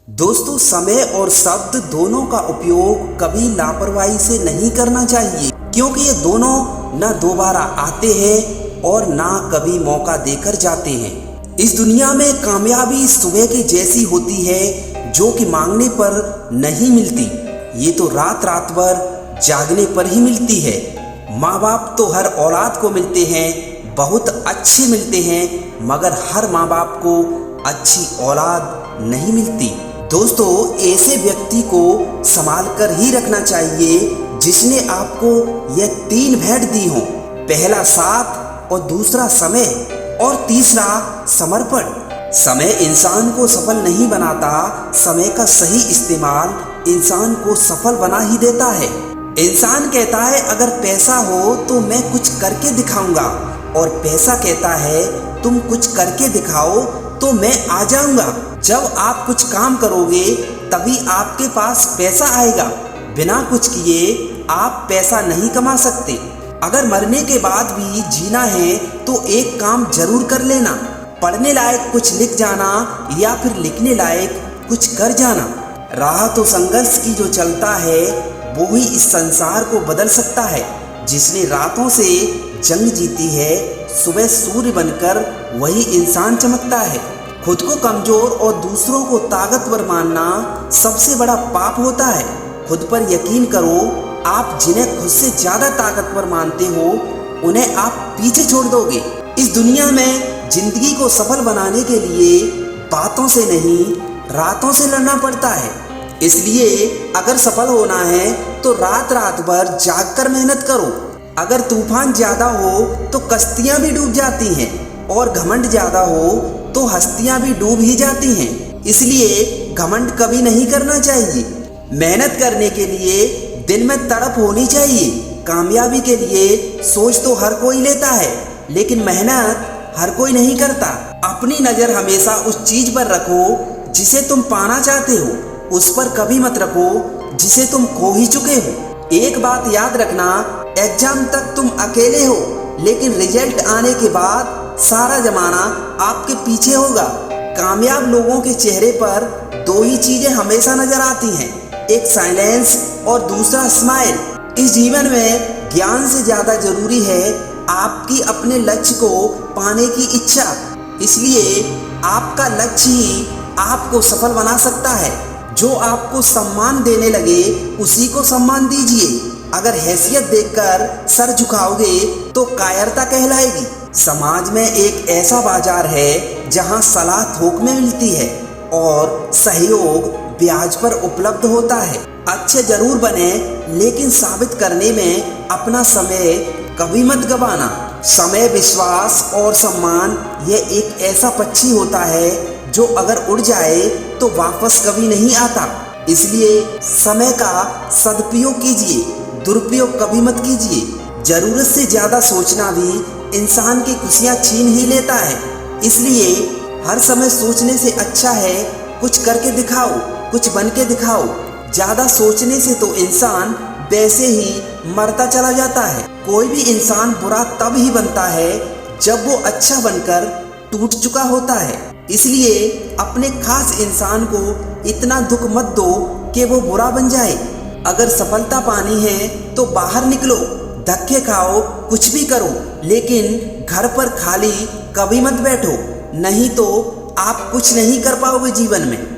दोस्तों, समय और शब्द दोनों का उपयोग कभी लापरवाही से नहीं करना चाहिए, क्योंकि ये दोनों न दोबारा आते हैं और ना कभी मौका देकर जाते हैं। इस दुनिया में कामयाबी सुबह की जैसी होती है, जो कि मांगने पर नहीं मिलती, ये तो रात रात भर जागने पर ही मिलती है। माँ बाप तो हर औलाद को मिलते हैं, बहुत अच्छे मिलते हैं, मगर हर माँ बाप को अच्छी औलाद नहीं मिलती। दोस्तों, ऐसे व्यक्ति को संभाल कर ही रखना चाहिए जिसने आपको यह 3 भेंट दी हो। पहला साथ और दूसरा समय और तीसरा समर्पण। समय इंसान को सफल नहीं बनाता, समय का सही इस्तेमाल इंसान को सफल बना ही देता है। इंसान कहता है अगर पैसा हो तो मैं कुछ करके दिखाऊंगा, और पैसा कहता है तुम कुछ करके दिखाओ तो मैं आ जाऊंगा। जब आप कुछ काम करोगे तभी आपके पास पैसा आएगा। बिना कुछ किए आप पैसा नहीं कमा सकते। अगर मरने के बाद भी जीना है तो एक काम जरूर कर लेना, पढ़ने लायक कुछ लिख जाना या फिर लिखने लायक कुछ कर जाना। राह तो संघर्ष की जो चलता है वो ही इस संसार को बदल सकता है। जिसने रातों से जंग जीती है, सुबह सूर्य बनकर वही इंसान चमकता है। खुद को कमजोर और दूसरों को ताकतवर मानना सबसे बड़ा पाप होता है। खुद पर यकीन करो, आप जिन्हें खुद से ज्यादा ताकतवर मानते हो उन्हें आप पीछे छोड़ दोगे। इस दुनिया में जिंदगी को सफल बनाने के लिए बातों से नहीं, रातों से लड़ना पड़ता है। इसलिए अगर सफल होना है तो रात रात भर जाग कर मेहनत करो। अगर तूफान ज्यादा हो तो कश्तियां भी डूब जाती हैं, और घमंड ज्यादा हो तो हस्तियां भी डूब ही जाती हैं। इसलिए घमंड कभी नहीं करना चाहिए। मेहनत करने के लिए दिल में तड़प होनी चाहिए। कामयाबी के लिए सोच तो हर कोई लेता है, लेकिन मेहनत हर कोई नहीं करता। अपनी नजर हमेशा उस चीज पर रखो जिसे तुम पाना चाहते हो, उस पर कभी मत रखो जिसे तुम खो ही चुके हो। एक बात याद रखना, एग्जाम तक तुम अकेले हो, लेकिन रिजल्ट आने के बाद सारा जमाना आपके पीछे होगा। कामयाब लोगों के चेहरे पर 2 ही चीजें हमेशा नजर आती हैं, एक साइलेंस और दूसरा स्माइल। इस जीवन में ज्ञान से ज्यादा जरूरी है आपकी अपने लक्ष्य को पाने की इच्छा। इसलिए आपका लक्ष्य ही आपको सफल बना सकता है। जो आपको सम्मान देने लगे उसी को सम्मान दीजिए। अगर हैसियत देखकर सर झुकाओगे तो कायरता कहलाएगी। समाज में एक ऐसा बाजार है जहां सलाह थोक में मिलती है और सहयोग ब्याज पर उपलब्ध होता है। अच्छे जरूर बने, लेकिन साबित करने में अपना समय कभी मत गवाना। समय, विश्वास और सम्मान यह एक ऐसा पक्षी होता है जो अगर उड़ जाए तो वापस कभी नहीं आता। इसलिए समय का सदुपयोग कीजिए, दुरुपयोग कभी मत कीजिए। जरूरत से ज्यादा सोचना भी इंसान की खुशियां छीन ही लेता है। इसलिए हर समय सोचने से अच्छा है कुछ करके दिखाओ, कुछ बन के दिखाओ। ज्यादा सोचने से तो इंसान वैसे ही मरता चला जाता है। कोई भी इंसान बुरा तब ही बनता है जब वो अच्छा बनकर टूट चुका होता है। इसलिए अपने खास इंसान को इतना दुख मत दो कि वो बुरा बन जाए। अगर सफलता पानी है तो बाहर निकलो, धक्के खाओ, कुछ भी करो, लेकिन घर पर खाली कभी मत बैठो, नहीं तो आप कुछ नहीं कर पाओगे जीवन में।